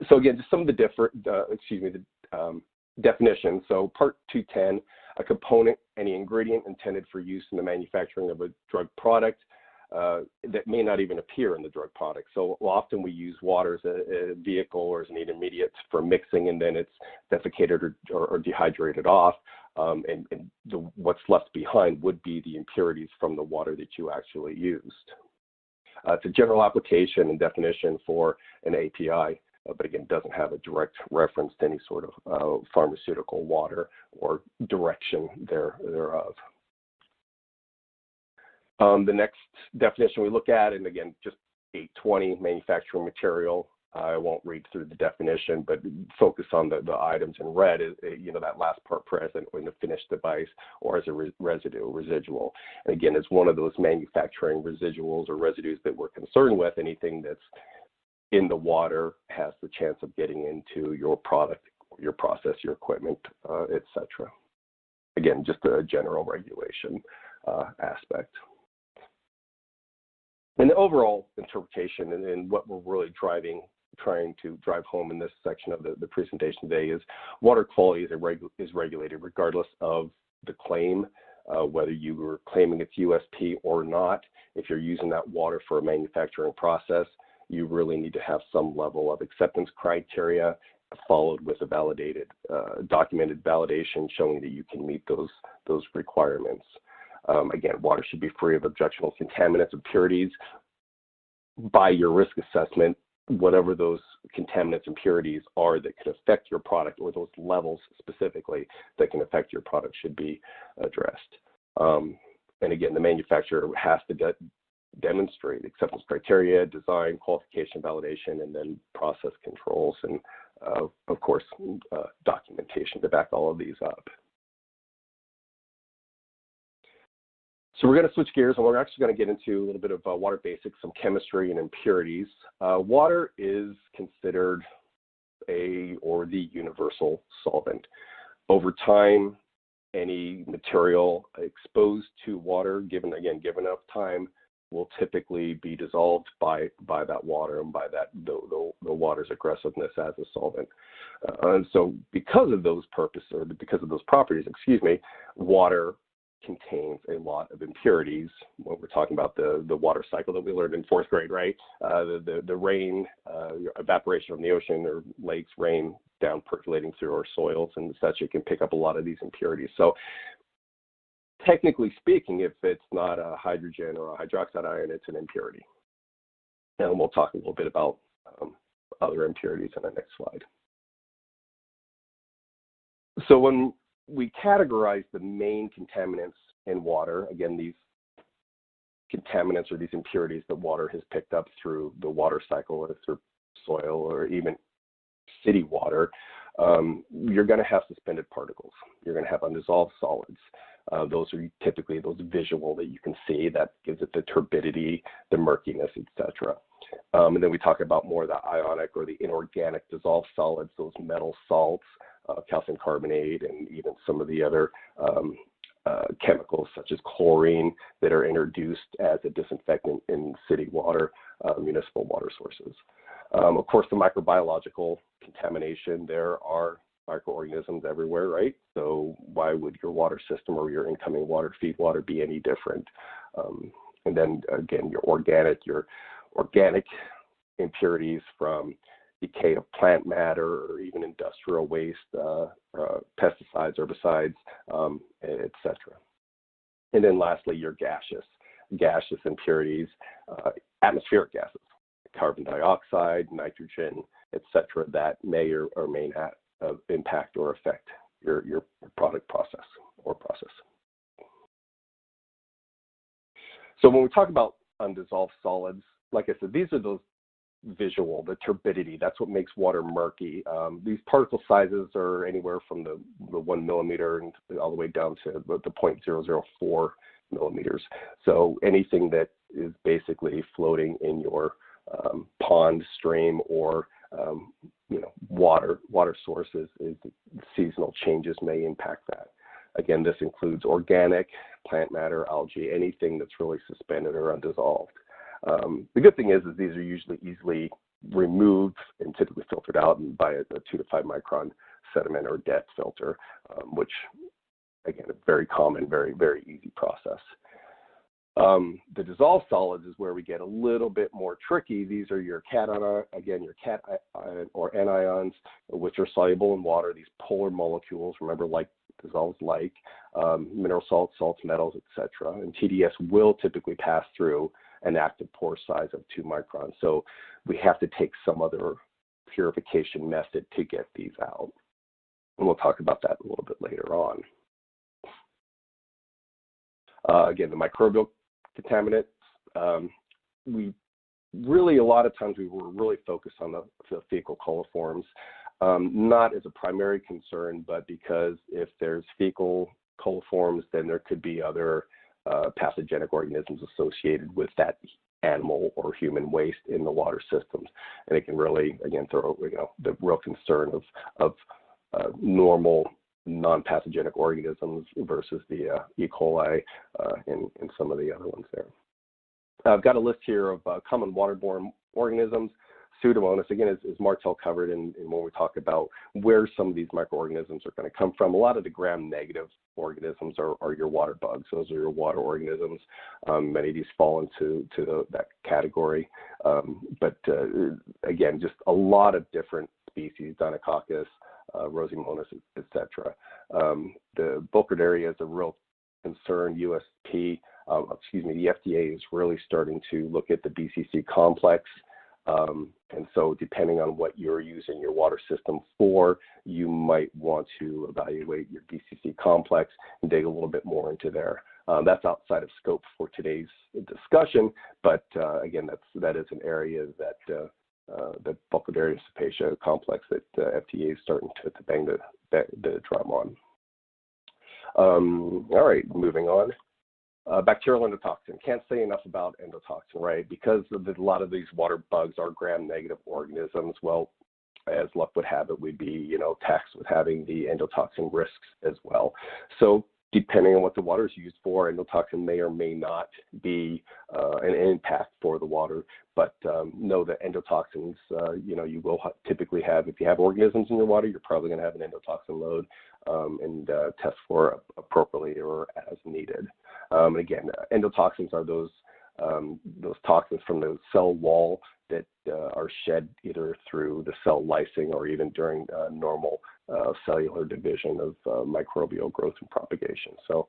So again, just some of the definitions. So Part 210, a component, any ingredient intended for use in the manufacturing of a drug product that may not even appear in the drug product. So often we use water as a vehicle or as an intermediate for mixing, and then it's defecated or dehydrated off. What's left behind would be the impurities from the water that you actually used. It's a general application and definition for an API, but again, doesn't have a direct reference to any sort of pharmaceutical water or direction thereof. The next definition we look at, and again, just 820, manufacturing material. I won't read through the definition, but focus on the items in red, that last part present in the finished device or as a residual. And again, it's one of those manufacturing residuals or residues that we're concerned with. Anything that's in the water has the chance of getting into your product, your process, your equipment, etc. Again, just a general regulation aspect. And the overall interpretation and what we're really trying to drive home in this section of the presentation today is water quality is regulated regardless of the claim, whether you were claiming it's USP or not. If you're using that water for a manufacturing process, you really need to have some level of acceptance criteria followed with a validated, documented validation showing that you can meet those requirements. Again, water should be free of objectionable contaminants, impurities. By your risk assessment, whatever those contaminants, impurities are that could affect your product, or those levels specifically that can affect your product, should be addressed. And again, the manufacturer has to demonstrate acceptance criteria, design, qualification, validation, and then process controls, and of course, documentation to back all of these up. So we're going to switch gears, and we're actually going to get into a little bit of water basics, some chemistry and impurities. Water is considered the universal solvent. Over time, any material exposed to water, given enough time, will typically be dissolved by that water and by the water's aggressiveness as a solvent. And so because of those properties, water contains a lot of impurities. When we're talking about the water cycle that we learned in 4th grade, right? The rain, evaporation from the ocean or lakes, rain down percolating through our soils and such, it can pick up a lot of these impurities. So technically speaking, if it's not a hydrogen or a hydroxide ion, it's an impurity. And we'll talk a little bit about other impurities in the next slide. So when we categorize the main contaminants in water, again, these contaminants or these impurities that water has picked up through the water cycle or through soil or even city water, you're going to have suspended particles. You're going to have undissolved solids. Those are typically those visual that you can see that gives it the turbidity, the murkiness, etc. And then we talk about more of the ionic or the inorganic dissolved solids, those metal salts, calcium carbonate, and even some of the other chemicals such as chlorine that are introduced as a disinfectant in city water, municipal water sources. Of course, the microbiological contamination, there are microorganisms everywhere, right? So why would your water system or your incoming water, feed water, be any different? And then again, your organic impurities from decay of plant matter or even industrial waste, pesticides, herbicides, etc. And then lastly, your gaseous impurities, atmospheric gases, carbon dioxide, nitrogen, etc., that may or may not impact or affect your product process. So when we talk about undissolved solids, like I said, these are those visual, the turbidity. That's what makes water murky. These particle sizes are anywhere from the 1 millimeter and all the way down to the 0.004 millimeters. So anything that is basically floating in your pond, stream, or water sources, seasonal changes may impact that. Again, this includes organic, plant matter, algae, anything that's really suspended or undissolved. The good thing is these are usually easily removed and typically filtered out by a 2 to 5 micron sediment or depth filter, which, again, a very common, very, very easy process. The dissolved solids is where we get a little bit more tricky. These are your cation, your cation or anions, which are soluble in water. These polar molecules, remember, like dissolves like mineral salts, metals, etc. And TDS will typically pass through an active pore size of 2 microns. So we have to take some other purification method to get these out. And we'll talk about that a little bit later on. Again, the microbial contaminants, we really, a lot of times we were really focused on the fecal coliforms, not as a primary concern, but because if there's fecal coliforms, then there could be other pathogenic organisms associated with that animal or human waste in the water systems. And it can really, again, throw the real concern of normal non-pathogenic organisms versus the E. coli and some of the other ones there. I've got a list here of common waterborne organisms. Pseudomonas, again, as Martel covered in when we talk about where some of these microorganisms are going to come from. A lot of the gram-negative organisms are your water bugs. Those are your water organisms. Many of these fall into that category. But again, just a lot of different species, Dinococcus, Rosemonas, etc. The Burkholderia is a real concern. The FDA is really starting to look at the BCC complex. And so depending on what you're using your water system for, you might want to evaluate your BCC complex and dig a little bit more into there. That's outside of scope for today's discussion, but again, that is an area that the Burkholderia cepacia complex that FDA is starting to bang the drum on. All right, moving on. Bacterial endotoxin. Can't say enough about endotoxin, right? Because a lot of these water bugs are gram-negative organisms. Well, as luck would have it, we'd be, taxed with having the endotoxin risks as well. So depending on what the water is used for, endotoxin may or may not be an impact for the water. But know that endotoxins, you will typically have, if you have organisms in your water, you're probably going to have an endotoxin load and test for appropriately or as needed. And again, endotoxins are those toxins from the cell wall that are shed either through the cell lysing or even during normal cellular division of microbial growth and propagation. So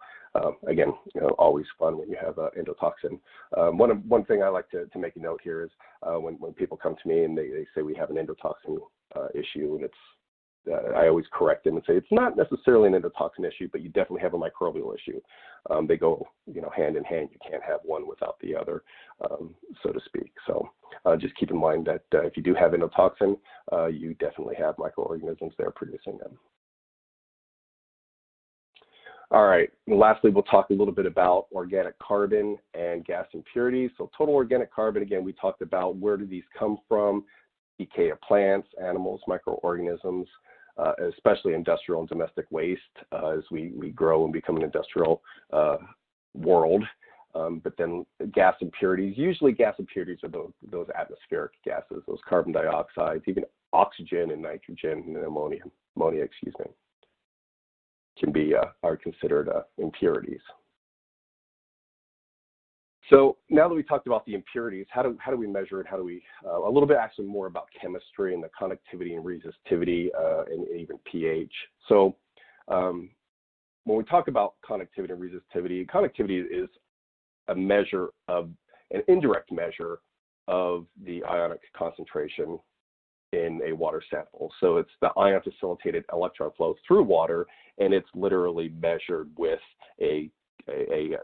again, always fun when you have endotoxin. One thing I like to make a note here is when people come to me and they say we have an endotoxin issue, and it's I always correct them and say it's not necessarily an endotoxin issue, but you definitely have a microbial issue. They go, hand in hand. You can't have one without the other, so to speak. So just keep in mind that if you do have endotoxin, you definitely have microorganisms there producing them. All right. And lastly, we'll talk a little bit about organic carbon and gas impurities. So total organic carbon, again, we talked about where do these come from, decay of plants, animals, microorganisms, especially industrial and domestic waste as we grow and become an industrial world. But then gas impurities, usually gas impurities are those atmospheric gases, those carbon dioxides, even oxygen and nitrogen and ammonia, can be are considered impurities. So now that we talked about the impurities, how do we measure it? How do we, a little bit actually more about chemistry and the conductivity and resistivity and even pH. So when we talk about conductivity and resistivity, conductivity is a measure of, an indirect measure of the ionic concentration in a water sample. So it's the ion facilitated electron flow through water, and it's literally measured with a a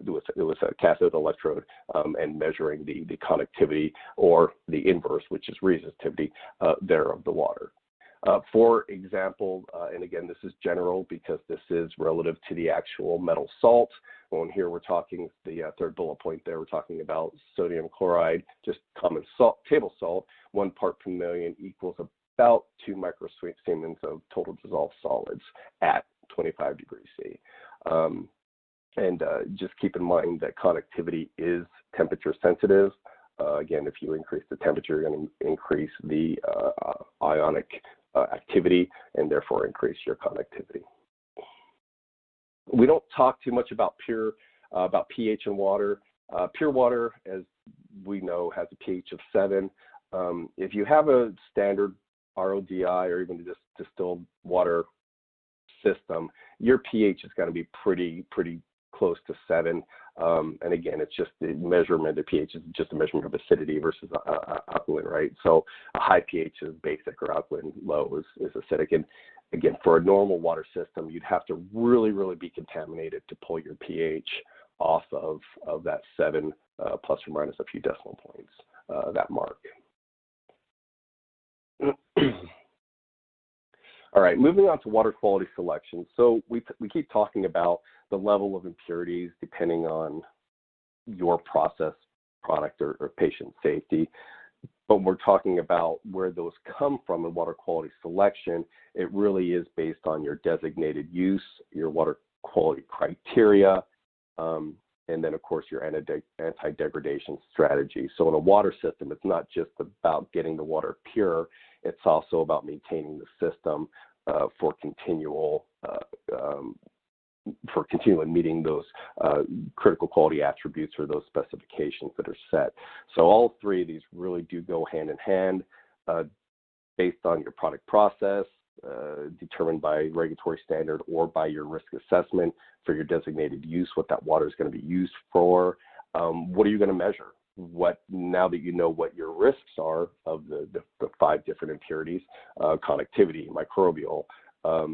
cathode electrode and measuring the conductivity or the inverse, which is resistivity there of the water. For example, and again, this is general because this is relative to the actual metal salt. When here we're talking, the third bullet point there, we're talking about sodium chloride, just common salt, table salt, 1 part per million equals about 2 microsiemens of total dissolved solids at 25 degrees C. Just keep in mind that conductivity is temperature sensitive. Again, if you increase the temperature, you're going to increase the ionic activity and therefore increase your conductivity. We don't talk too much about pH in water. Pure water, as we know, has a pH of 7. If you have a standard RODI or even just distilled water system, your pH is going to be pretty close to 7. And again, it's just the measurement of pH is just a measurement of acidity versus alkaline, right? So a high pH is basic or alkaline, low is acidic. And again, for a normal water system, you'd have to really be contaminated to pull your pH off of that 7 plus or minus a few decimal points, that mark. All right, moving on to water quality selection. So we keep talking about the level of impurities depending on your process, product, or patient safety. But when we're talking about where those come from in water quality selection, it really is based on your designated use, your water quality criteria, and then, of course, your anti-degradation strategy. So in a water system, it's not just about getting the water pure, it's also about maintaining the system for continually meeting those critical quality attributes or those specifications that are set. So all three of these really do go hand in hand based on your product process, determined by regulatory standard or by your risk assessment for your designated use, what that water is going to be used for. What are you going to measure? Now that you know what your risks are of the 5 different impurities, conductivity, microbial,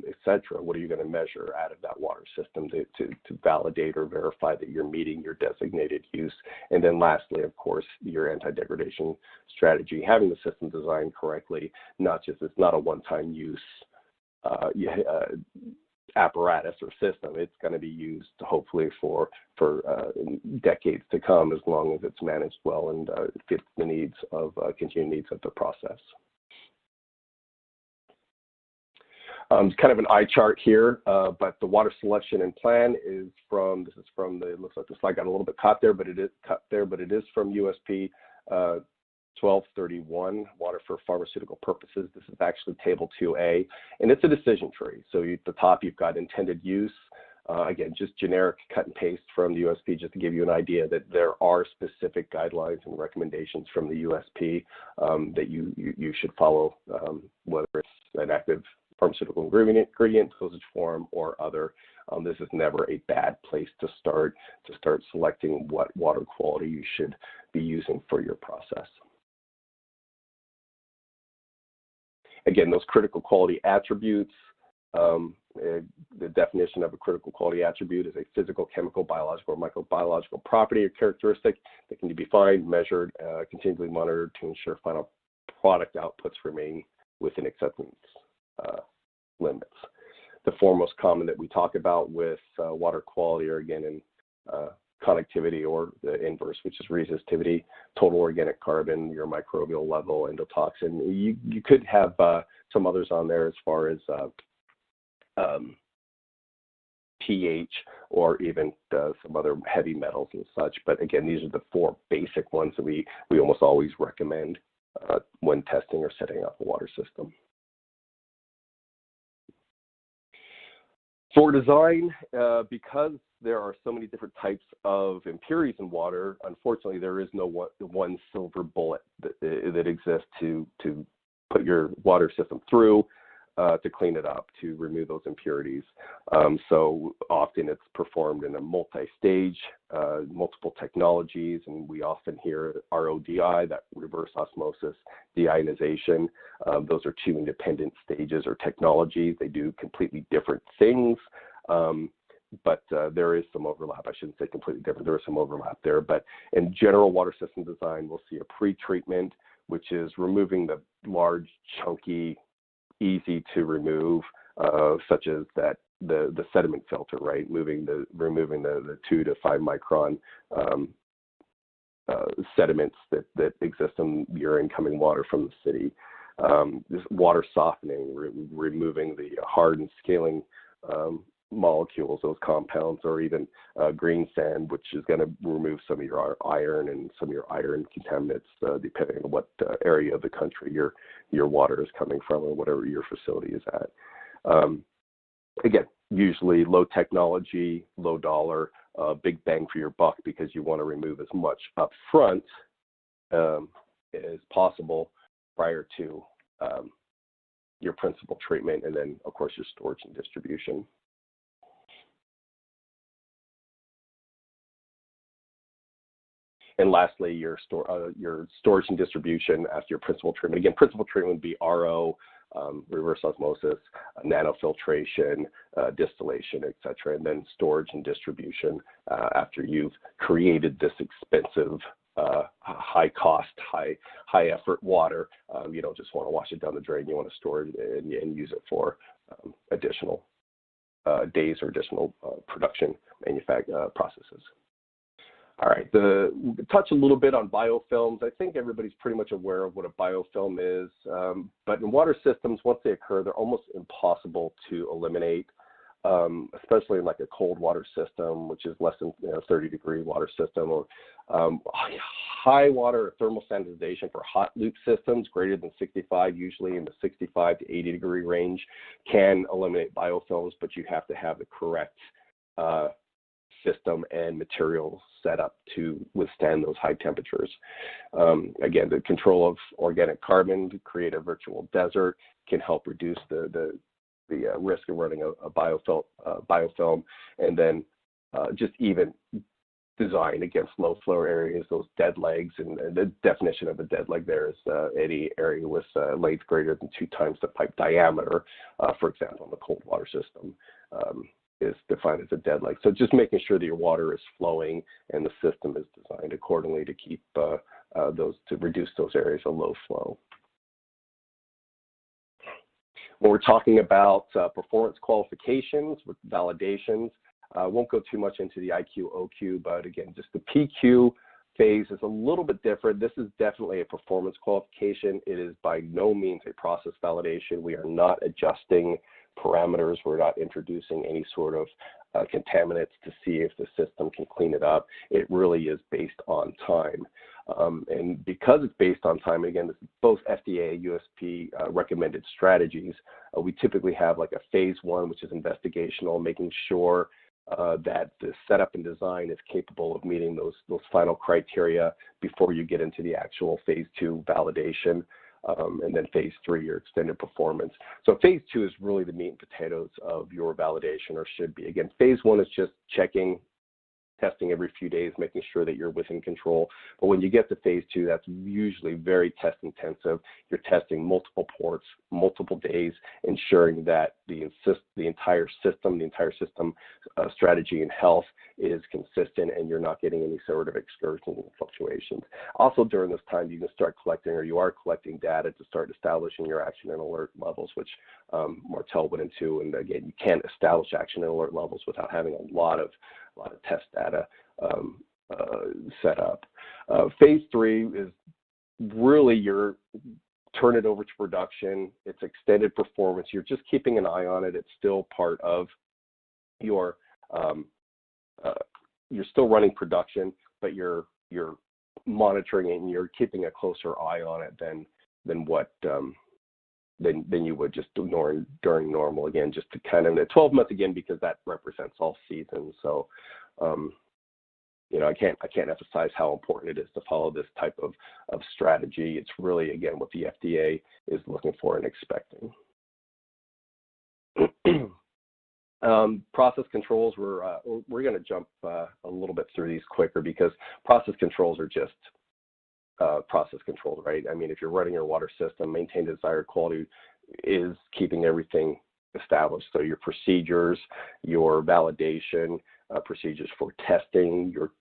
etc., what are you going to measure out of that water system to validate or verify that you're meeting your designated use? And then lastly, of course, your anti-degradation strategy, having the system designed correctly, it's not a one-time use apparatus or system. It's going to be used hopefully for decades to come, as long as it's managed well and fits the needs of continuing needs of the process. It's kind of an eye chart here, but the water selection and plan is from, it looks like the slide got a little bit cut there, but it is from USP 1231, Water for Pharmaceutical Purposes. This is actually Table 2A, and it's a decision tree. So at the top, you've got intended use. Again, just generic cut and paste from the USP, just to give you an idea that there are specific guidelines and recommendations from the USP that you should follow, whether it's an active pharmaceutical ingredient, dosage form, or other. This is never a bad place to start selecting what water quality you should be using for your process. Again, those critical quality attributes, the definition of a critical quality attribute is a physical, chemical, biological, or microbiological property or characteristic that can be defined, measured, continually monitored to ensure final product outputs remain within acceptance limits. The four most common that we talk about with water quality are, again, in conductivity, or the inverse, which is resistivity, total organic carbon, your microbial level, endotoxin. You could have some others on there as far as pH or even some other heavy metals and such. But again, these are the 4 basic ones that we almost always recommend when testing or setting up a water system. For design, because there are so many different types of impurities in water, unfortunately, there is no one silver bullet that exists to put your water system through to clean it up, to remove those impurities. So often it's performed in a multi-stage, multiple technologies, and we often hear RODI, that reverse osmosis deionization. Those are 2 independent stages or technologies. They do completely different things. but there is some overlap. I shouldn't say completely different. There is some overlap there. But in general water system design, we'll see a pre-treatment, which is removing the large, chunky, easy to remove, such as the sediment filter, right? Removing the 2 to 5 micron sediments that exist in your incoming water from the city. This water softening, removing the hard and scaling molecules, those compounds, or even green sand, which is going to remove some of your iron and some of your iron contaminants, depending on what area of the country your water is coming from or whatever your facility is at. Again, usually low technology, low dollar, big bang for your buck, because you want to remove as much up front as possible prior to your principal treatment, and then, of course, your storage and distribution. And lastly, your storage and distribution after your principal treatment. Again, principal treatment would be RO, reverse osmosis, nanofiltration, distillation, et cetera, and then storage and distribution after you've created this expensive, high cost, high effort water. You don't just want to wash it down the drain. You want to store it and use it for additional days or additional production processes. All right, touch a little bit on biofilms. I think everybody's pretty much aware of what a biofilm is, but in water systems, once they occur, they're almost impossible to eliminate, especially in like a cold water system, which is less than 30-degree water system, or high water thermal sanitization for hot loop systems greater than 65, usually in the 65 to 80-degree range, can eliminate biofilms, but you have to have the correct system and material set up to withstand those high temperatures. Again, the control of organic carbon to create a virtual desert can help reduce the risk of running a biofilm, and then just even design against low flow areas, those dead legs, and the definition of a dead leg there is any area with length greater than 2 times the pipe diameter, for example, in the cold water system. Is defined as a dead leg. So just making sure that your water is flowing and the system is designed accordingly to keep to reduce those areas of low flow. When we're talking about performance qualifications with validations, won't go too much into the IQ, OQ, but again, just the PQ phase is a little bit different. This is definitely a performance qualification. It is by no means a process validation. We are not adjusting parameters. We're not introducing any sort of contaminants to see if the system can clean it up. It really is based on time. And because it's based on time, again, this is both FDA and USP recommended strategies. We typically have like a phase 1, which is investigational, making sure that the setup and design is capable of meeting those final criteria before you get into the actual phase 2 validation. And then phase 3, your extended performance. So phase 2 is really the meat and potatoes of your validation, or should be. Again, phase 1 is just checking, testing every few days, making sure that you're within control. But when you get to phase 2, that's usually very test intensive. You're testing multiple ports, multiple days, ensuring that the entire system strategy and health is consistent, and you're not getting any sort of excursions and fluctuations. Also, during this time, you can start collecting, or you are collecting data to start establishing your action and alert levels, which Martel went into. And again, you can't establish action and alert levels without having a lot of test data set up. Phase 3 is really your turn it over to production. It's extended performance. You're just keeping an eye on it. It's still part of your you're still running production, but you're monitoring it, and you're keeping a closer eye on it than you would just during normal. Again, just to kind of 12 months again, because that represents all seasons. So I can't emphasize how important it is to follow this type of strategy. It's really, again, what the FDA is looking for and expecting. Process controls, we're going to jump a little bit through these quicker, because process controls are just process controls, right? I mean, if you're running your water system, maintain desired quality is keeping everything established. So your procedures, your validation, procedures for testing, your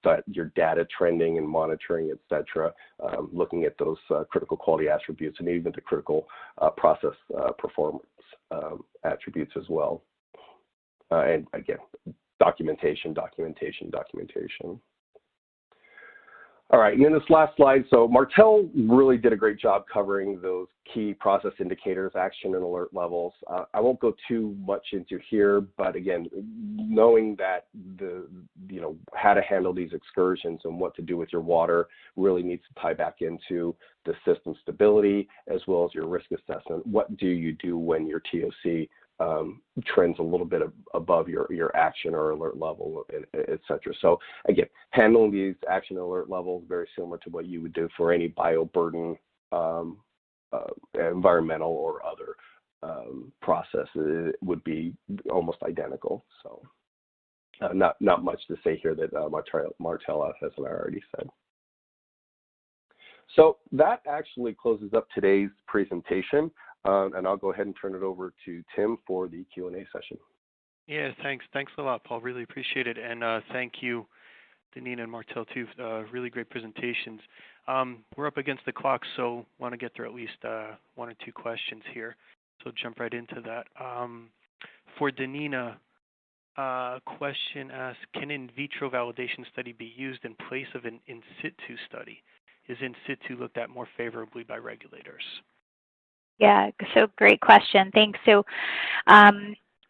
data trending and monitoring, et cetera, looking at those critical quality attributes and even the critical process performance attributes as well. And again, documentation. All right, and then this last slide, so Martel really did a great job covering those key process indicators, action and alert levels. I won't go too much into here, but again, knowing that how to handle these excursions and what to do with your water really needs to tie back into the system stability as well as your risk assessment. What do you do when your TOC trends a little bit above your action or alert level, et cetera. So again, handling these action and alert levels very similar to what you would do for any bioburden, environmental or other process. It would be almost identical. So not much to say here that Martel hasn't already said. So that actually closes up today's presentation. And I'll go ahead and turn it over to Tim for the Q&A session. Yeah, thanks a lot, Paul. Really appreciate it. And thank you, Deneen and Martel, too. Really great presentations. We're up against the clock, so want to get through at least one or two questions here. So jump right into that. For Denina, question asks, can in vitro validation study be used in place of an in situ study? Is in situ looked at more favorably by regulators? Yeah, so great question. Thanks. So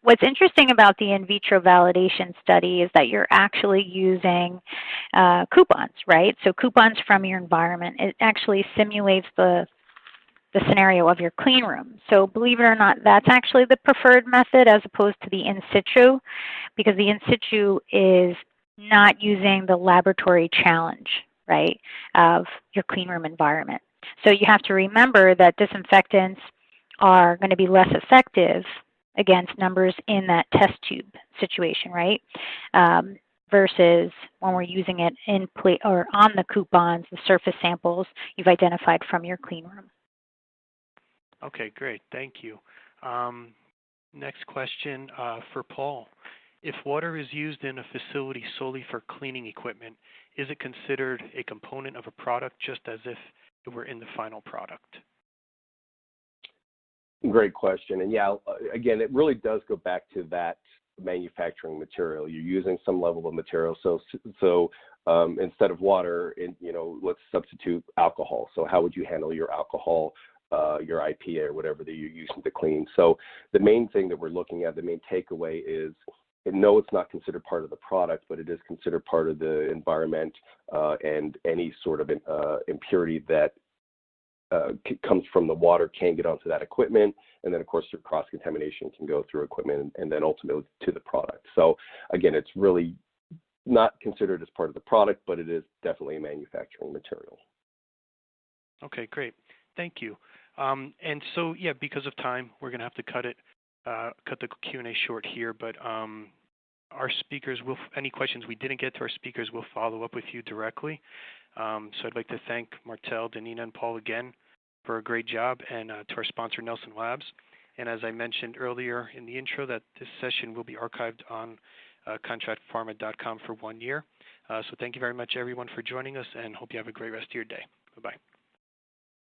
what's interesting about the in vitro validation study is that you're actually using coupons, right? So coupons from your environment. It actually simulates the scenario of your clean room. So believe it or not, that's actually the preferred method as opposed to the in situ, because the in situ is not using the laboratory challenge, right, of your clean room environment. So you have to remember that disinfectants are going to be less effective against numbers in that test tube situation, right? Versus when we're using it in or on the coupons, the surface samples you've identified from your clean room. Okay, great. Thank you. Next question for Paul. If water is used in a facility solely for cleaning equipment, is it considered a component of a product just as if we're in the final product? Great question. And yeah, again, it really does go back to that manufacturing material. You're using some level of material. So instead of water, let's substitute alcohol. So how would you handle your alcohol, your IPA or whatever that you're using to clean? So the main thing that we're looking at, the main takeaway is, no, it's not considered part of the product, but it is considered part of the environment and any sort of impurity that comes from the water can get onto that equipment. And then, of course, through cross-contamination can go through equipment and then ultimately to the product. So, again, it's really not considered as part of the product, but it is definitely a manufacturing material. Okay, great. Thank you. And so, yeah, because of time, we're going to have to cut the Q&A short here, but our speakers will, any questions we didn't get to, our speakers will follow up with you directly. So I'd like to thank Martel, Denina, and Paul again for a great job, and to our sponsor, Nelson Labs. And as I mentioned earlier in the intro, that this session will be archived on contractpharma.com for 1 year. So thank you very much, everyone, for joining us, and hope you have a great rest of your day. Bye-bye.